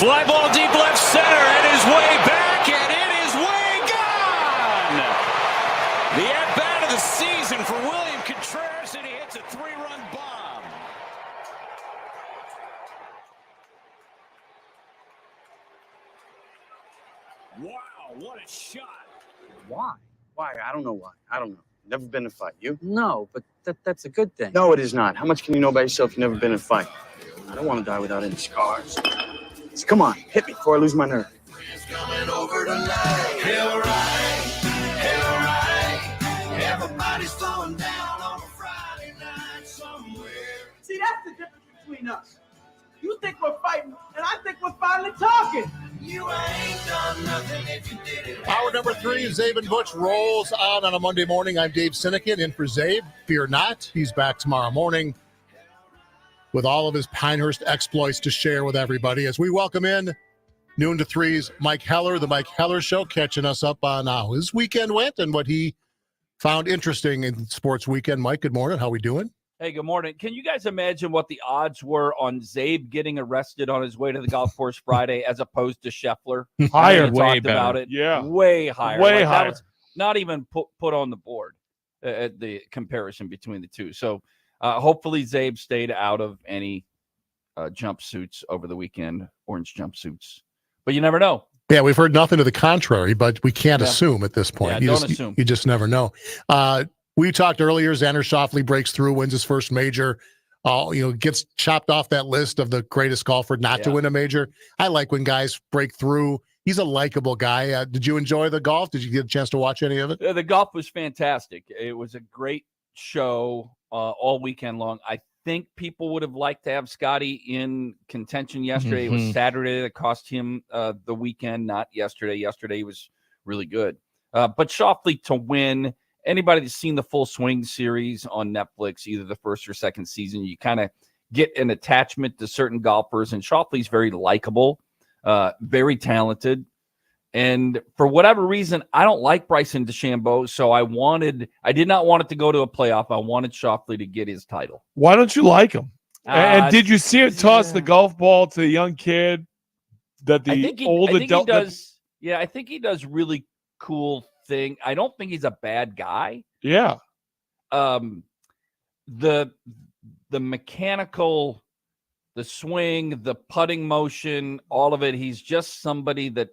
Fly ball deep left center, and is way back, and it is way gone! The at-bat of the season for William Contreras, and he hits a 3-run bomb. Wow, what a shot. Why? Why? I don't know why. I don't know. Never been in a fight. You? No, but that's a good thing. No, it is not. How much can you know by yourself? You've never been in a fight. I don't want to die without any scars. So come on, hit me before I lose my nerve. Coming over tonight. Hell right. Everybody's slowing down on a Friday night somewhere. See, that's the difference between us. You think we're fighting, and I think we're finally talking. You ain't done nothing if you did it. Hour number 3, Zabe and Butch rolls on a Monday morning. I'm Dave Sinekin in for Zabe. Fear not, he's back tomorrow morning with all of his Pinehurst exploits to share with everybody. As we welcome in noon to 3's Mike Heller, the Mike Heller Show, catching us up on how his weekend went and what he found interesting in sports weekend. Mike, good morning. How we doing? Hey, good morning. Can you guys imagine what the odds were on Zabe getting arrested on his way to the golf course Friday as opposed to Scheffler? Higher, way better. About it. Yeah. Way higher. Way higher. That was not even put on the board, the comparison between the two. So hopefully Zabe stayed out of any jumpsuits over the weekend, orange jumpsuits. But you never know. Yeah, we've heard nothing to the contrary, but we can't assume at this point. Yeah, don't assume. You just never know. We talked earlier, Xander Schauffele breaks through, wins his first major, gets chopped off that list of the greatest golfer not to win a major. I like when guys break through. He's a likable guy. Did you enjoy the golf? Did you get a chance to watch any of it? The golf was fantastic. It was a great show all weekend long. I think people would have liked to have Scotty in contention yesterday. Mm-hmm. It was Saturday that cost him the weekend, not yesterday. Yesterday he was really good. But Schauffele to win. Anybody that's seen the Full Swing series on Netflix, either the first or second season, you kind of get an attachment to certain golfers. And Schauffele's very likable, very talented. And for whatever reason, I don't like Bryson DeChambeau, so I did not want it to go to a playoff. I wanted Schauffele to get his title. Why don't you like him? And did you see him toss the golf ball to the young kid that the old adult does? Yeah, I think he does really cool thing. I don't think he's a bad guy. Yeah. The mechanical, the swing, the putting motion, all of it, he's just somebody that.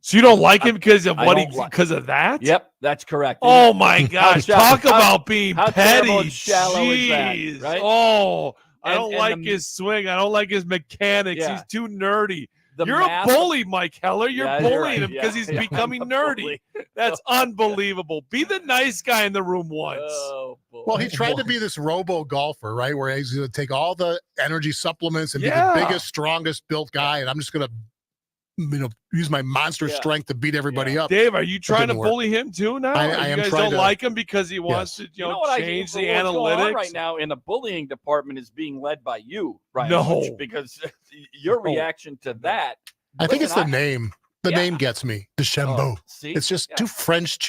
So you don't like him because of because of that? Yep, that's correct. Oh my gosh! Talk about being petty. And shallow is that, right? Oh, I don't like his swing. I don't like his mechanics. Yeah. He's too nerdy. You're a bully, Mike Heller. You're bullying him because he's becoming nerdy. That's unbelievable. Be the nice guy in the room once. Oh, well, he tried to be this robo golfer, right? Where he's going to take all the energy supplements and be the biggest, strongest built guy, and I'm just going to use my monster strength to beat everybody up. Dave, are you trying to bully him too now? I am guys trying don't like him because he wants to change the analytics? What's going on right now in the bullying department is being led by you, Brian. No. Because your reaction to that. I think it's the name. The name gets me. DeChambeau. It's just too French,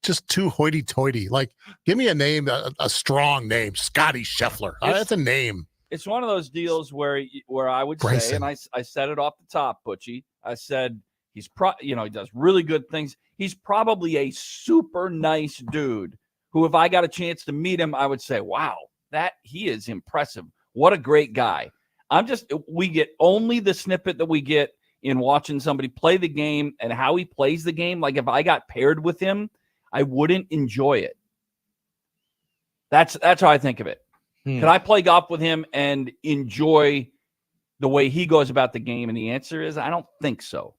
just too hoity-toity. Like, give me a name, a strong name. Scotty Scheffler. That's a name. It's one of those deals where I would say, and I said it off the top, Butchie. I said he's he does really good things. He's probably a super nice dude who, if I got a chance to meet him, I would say, wow, he is impressive. What a great guy. We get only the snippet that we get in watching somebody play the game and how he plays the game. Like if I got paired with him, I wouldn't enjoy it. That's how I think of it. Could I play golf with him and enjoy the way he goes about the game? And the answer is I don't think so.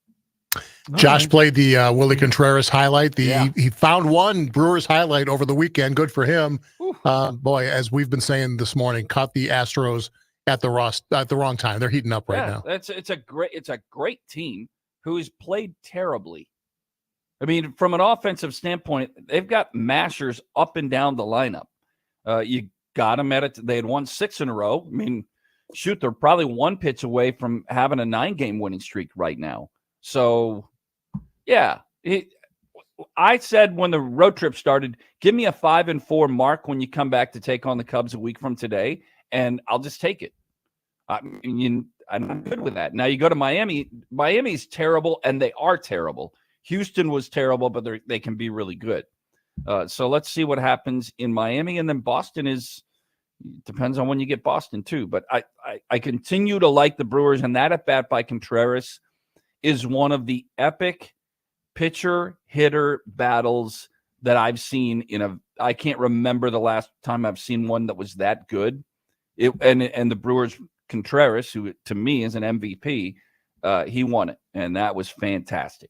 Josh played the Willie Contreras highlight. He found one Brewers highlight over the weekend. Good for him. Boy, as we've been saying this morning, caught the Astros at the wrong time. They're heating up right now. It's a great team who has played terribly. I mean, from an offensive standpoint, they've got mashers up and down the lineup. You got them at it. They had won 6 in a row. I mean, shoot, they're probably one pitch away from having a 9-game winning streak right now. So, yeah, I said when the road trip started, give me a 5-4 mark when you come back to take on the Cubs a week from today, and I'll just take it. I mean, I'm good with that. Now you go to Miami. Miami's terrible, and they are terrible. Houston was terrible, but they can be really good. So let's see what happens in Miami, and then Boston depends on when you get Boston too. But I continue to like the Brewers, and that at bat by Contreras is one of the epic pitcher hitter battles that I've seen I can't remember the last time I've seen one that was that good. And the Brewers Contreras, who to me is an MVP, he won it, and that was fantastic.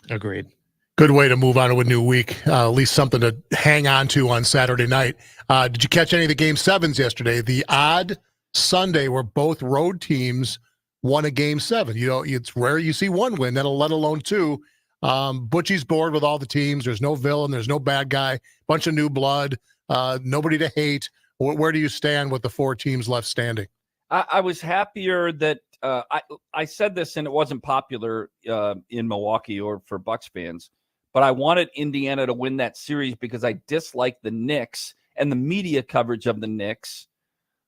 Agreed. Good way to move on to a new week. At least something to hang on to on Saturday night. Did you catch any of the Game 7s yesterday? The odd Sunday where both road teams won a Game 7. It's rare you see one win, let alone two. Butchie's bored with all the teams. There's no villain. There's no bad guy. Bunch of new blood. Nobody to hate. Where do you stand with the 4 teams left standing? I was happier that I said this, and it wasn't popular in Milwaukee or for Bucks fans, but I wanted Indiana to win that series because I dislike the Knicks and the media coverage of the Knicks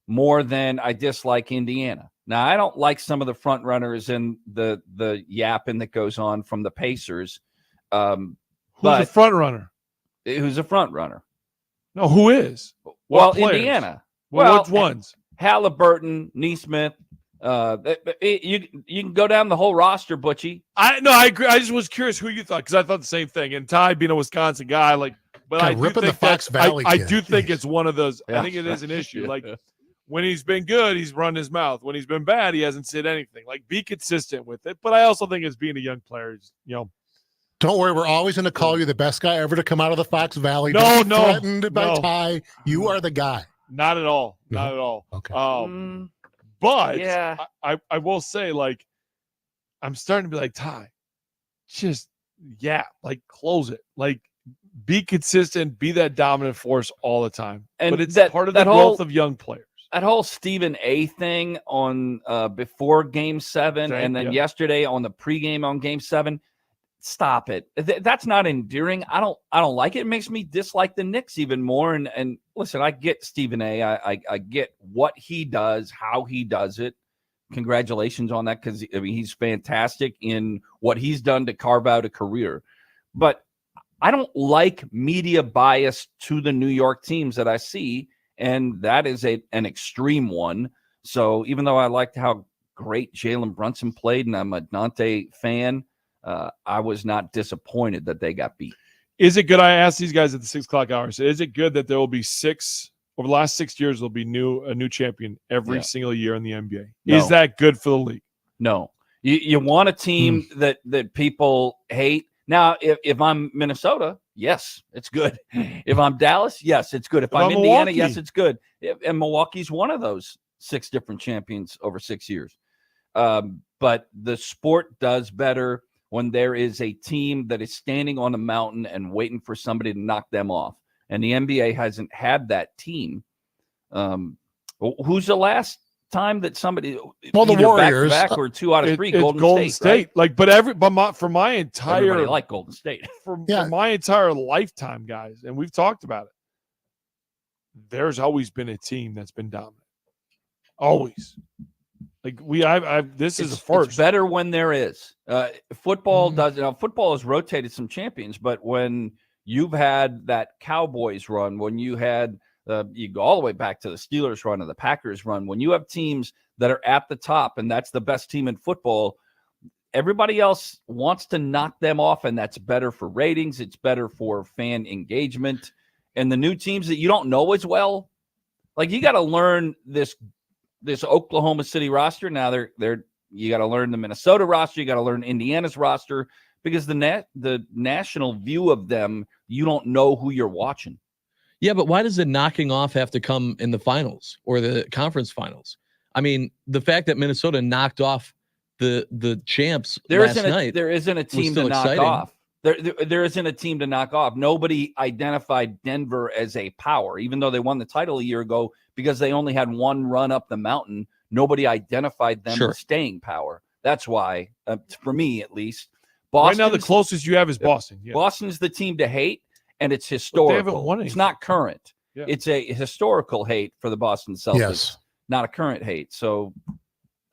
more than I dislike Indiana. Now, I don't like some of the front runners and the yapping that goes on from the Pacers. Who's a front runner? Who's a front runner? No, who is? Well, Indiana. Well, which ones? Halliburton, Neesmith. You can go down the whole roster, Butchie. I agree. I just was curious who you thought, because I thought the same thing. And Ty being a Wisconsin guy, but I ripping the Fox Valley. I do think it's one of those. I think it is an issue. When he's been good, he's run his mouth. When he's been bad, he hasn't said anything. Be consistent with it. But I also think it's being a young player. Don't worry, we're always going to call you the best guy ever to come out of the Fox Valley. No, threatened by Ty. You are the guy. Not at all. Not at all. Okay. But yeah, I will say, I'm starting to be like, Ty, just close it. Be consistent, be that dominant force all the time. And but it's part of the growth of young players. That whole Stephen A thing on before Game 7 and then yesterday on the pregame on Game 7. Stop it. That's not endearing. I don't like it. It makes me dislike the Knicks even more. And listen, I get Stephen A. I get what he does, how he does it. Congratulations on that, because he's fantastic in what he's done to carve out a career. But I don't like media bias to the New York teams that I see, and that is an extreme one. So even though I liked how great Jalen Brunson played, and I'm a Dante fan, I was not disappointed that they got beat. Is it good? I asked these guys at the 6 o'clock hour. So is it good that there will be over the last 6 years, there'll be a new champion every single year in the NBA? No. Is that good for the league? No. You want a team that people hate. Now, if I'm Minnesota, yes, it's good. If I'm Dallas, yes, it's good. If I'm Indiana, Milwaukee, yes, it's good. And Milwaukee's one of those 6 different champions over 6 years. But the sport does better when there is a team that is standing on a mountain and waiting for somebody to knock them off. And the NBA hasn't had that team. Who's the last time that somebody? Well, the Warriors, back or 2 out of 3. Golden State. Right? For my entire everybody like Golden State for my entire lifetime, guys, and we've talked about it. There's always been a team that's been dominant. Always. This is a first. It's better when there is. Football football has rotated some champions, but when you've had that Cowboys run, when you had you go all the way back to the Steelers run or the Packers run, when you have teams that are at the top and that's the best team in football, everybody else wants to knock them off, and that's better for ratings. It's better for fan engagement. And the new teams that you don't know as well, you got to learn this Oklahoma City roster. Now you got to learn the Minnesota roster. You got to learn Indiana's roster, because the national view of them, you don't know who you're watching. Yeah, but why does the knocking off have to come in the finals or the conference finals? I mean, the fact that Minnesota knocked off the champs last night. There isn't a team to knock off. There isn't a team to knock off. Nobody identified Denver as a power, even though they won the title a year ago, because they only had one run up the mountain. Nobody identified them as staying power. That's why, for me at least, right now the closest you have is Boston. Yeah. Boston's the team to hate, and it's historical. They haven't won anything. It's not current. Yeah. It's a historical hate for the Boston Celtics, Yes. not a current hate. So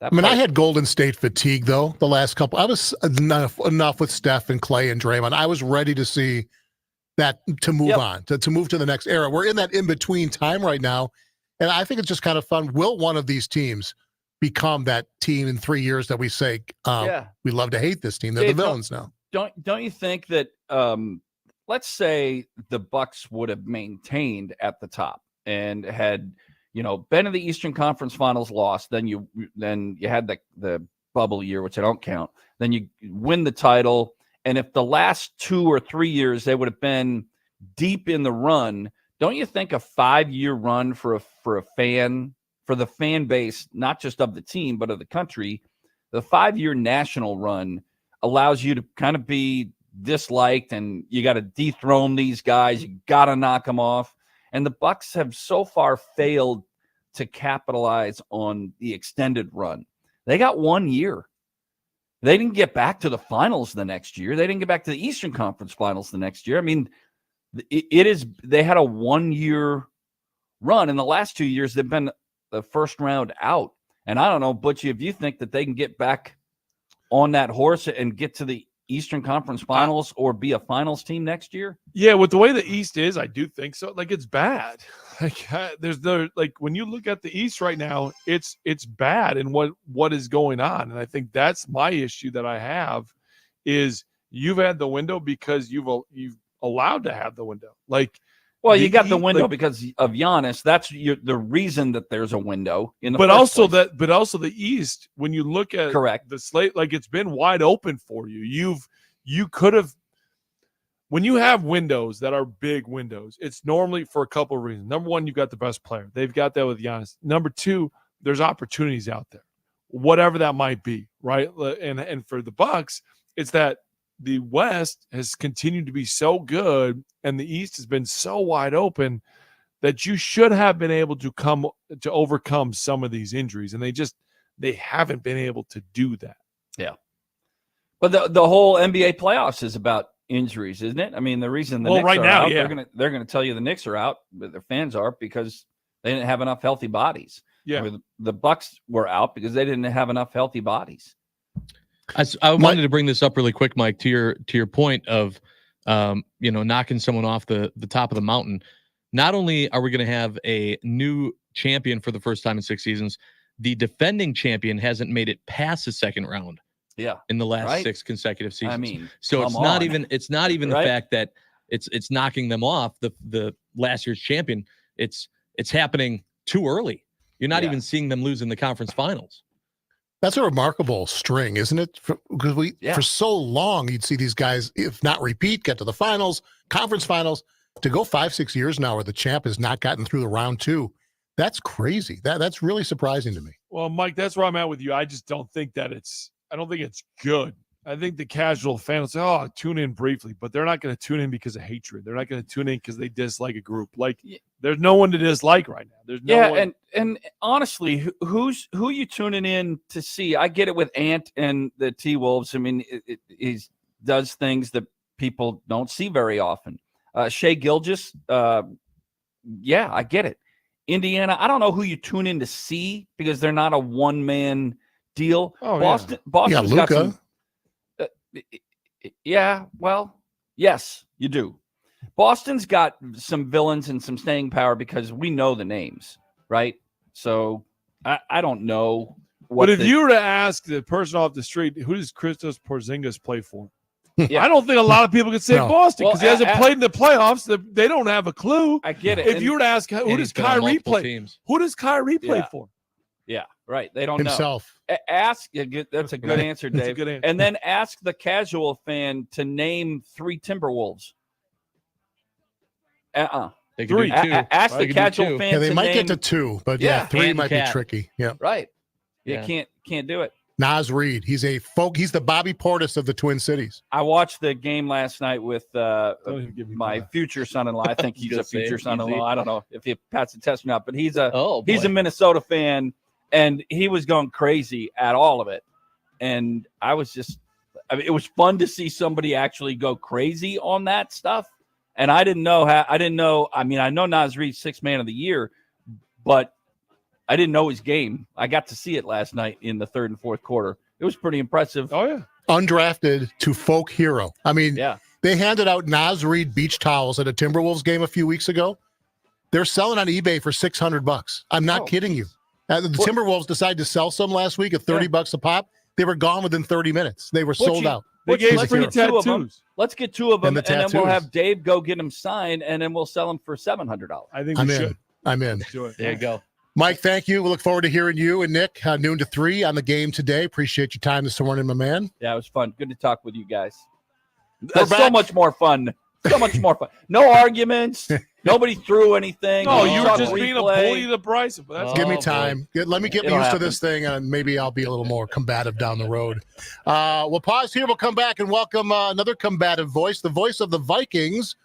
I mean, I had Golden State fatigue, though, the last couple. I was enough with Steph and Clay and Draymond. I was ready to see that to move on, to move to the next era. We're in that in-between time right now, and I think it's just kind of fun. Will one of these teams become that team in 3 years that we say, we love to hate this team? They're the villains now. Don't you think that, let's say the Bucks would have maintained at the top and had – been in the Eastern Conference Finals, lost. Then you had the bubble year, which I don't count. Then you win the title, and if the last 2 or 3 years they would have been deep in the run, don't you think a 5-year run for the fan base, not just of the team but of the country, the 5-year national run allows you to kind of be disliked, and you got to dethrone these guys, you got to knock them off. And the Bucks have so far failed to capitalize on the extended run. They got 1 year. They didn't get back to the finals the next year. They didn't get back to the Eastern Conference Finals the next year. I mean, they had a 1 year run. In the last 2 years, they've been the first round out. And I don't know, Butchie, if you think that they can get back on that horse and get to the Eastern Conference Finals or be a finals team next year? Yeah, with the way the East is, I do think so. Like, it's bad. Like when you look at the East right now, it's bad and what is going on. And I think that's my issue that I have is you've had the window because you've allowed to have the window. Like, well, you got the window because of Giannis. That's the reason that there's a window in the but first also place. but also the East, when you look at the slate, like it's been wide open for you. You could have, when you have windows that are big windows, it's normally for a couple of reasons. Number one, you've got the best player. They've got that with Giannis. Number two, there's opportunities out there, whatever that might be, right? And for the Bucks, it's that the West has continued to be so good and the East has been so wide open that you should have been able to overcome some of these injuries. And they haven't been able to do that. Yeah. But the whole NBA playoffs is about injuries, isn't it? I mean, the reason the Knicks right are now, out, yeah. they're going to tell you the Knicks are out, but their fans are, because they didn't have enough healthy bodies. Yeah. I mean, the Bucks were out because they didn't have enough healthy bodies. I wanted to bring this up really quick, Mike, to your point of, knocking someone off the top of the mountain. Not only are we going to have a new champion for the first time in 6 seasons, the defending champion hasn't made it past the second round. Yeah. In the last 6 consecutive seasons. I mean, so it's not even right? the fact that it's knocking them off the last year's champion. It's happening too early. You're not even seeing them lose in the conference finals. That's a remarkable string, isn't it? Because for so long, you'd see these guys, if not repeat, get to the finals, conference finals. To go 5-6 years now where the champ has not gotten through the round 2, that's crazy. That's really surprising to me. Well, Mike, that's where I'm at with you. I just don't think that I don't think it's good. I think the casual fan will say, "Oh, tune in briefly," but they're not going to tune in because of hatred. They're not going to tune in because they dislike a group. Like, there's no one to dislike right now. There's no one. And honestly, who you tuning in to see? I get it with Ant and the T-Wolves. I mean, he does things that people don't see very often. Shea Gilgeous, I get it. Indiana, I don't know who you tune in to see because they're not a one-man deal. Oh, Boston's got Luka. some. Well, yes, you do. Boston's got some villains and some staying power because we know the names, right? So I don't know. But if you were to ask the person off the street, who does Kristaps Porzingis play for? Yeah. I don't think a lot of people could say Boston because he hasn't played in the playoffs. They don't have a clue. I get it. If you were to ask, who does Kyrie play? Teams. Who does Kyrie play for? Yeah, right. They don't Himself. know. Ask. That's a good answer, Dave. That's a good answer. And then ask the casual fan to name 3 Timberwolves. They can do 2. Ask They the can do casual 2. fan. Yeah, they to might name, get to 2, but 3 might be tricky. Yeah. Right. You Yeah. can't do it. Nas Reed, he's the Bobby Portis of the Twin Cities. I watched the game last night with Don't even give me my that. future son-in-law. I think he's a gonna say future it, son-in-law. easy. I don't know if he passed the test or not, but he's a He's Minnesota fan, and he was going crazy at all of it. And it was fun to see somebody actually go crazy on that stuff. And I didn't know. I mean, I know Nas Reed's 6th man of the year, but I didn't know his game. I got to see it last night in the third and fourth quarter. It was pretty impressive. Oh, yeah. Undrafted to folk hero. I mean, yeah. They handed out Nas Reed beach towels at a Timberwolves game a few weeks ago. They're selling on eBay for $600. I'm not kidding you. The Timberwolves decided to sell some last week at $30 a pop. They were gone within 30 minutes. They were sold out. They gave free tattoos. tattoos. Let's get 2 of them, and then we'll have Dave go get them signed, and then we'll sell them for $700. I think we should. I'm in. Do it. There you go. Mike, thank you. We look forward to hearing you and Nick noon to 3 on the game today. Appreciate your time this morning, my man. Yeah, it was fun. Good to talk with you guys. That's so much more fun. So much more fun. No arguments. Nobody threw anything. No, you were just being a bully to Bryce. Give me time. Let me get used to this thing, and maybe I'll be a little more combative down the road. We'll pause here. We'll come back and welcome another combative voice, the voice of the Vikings,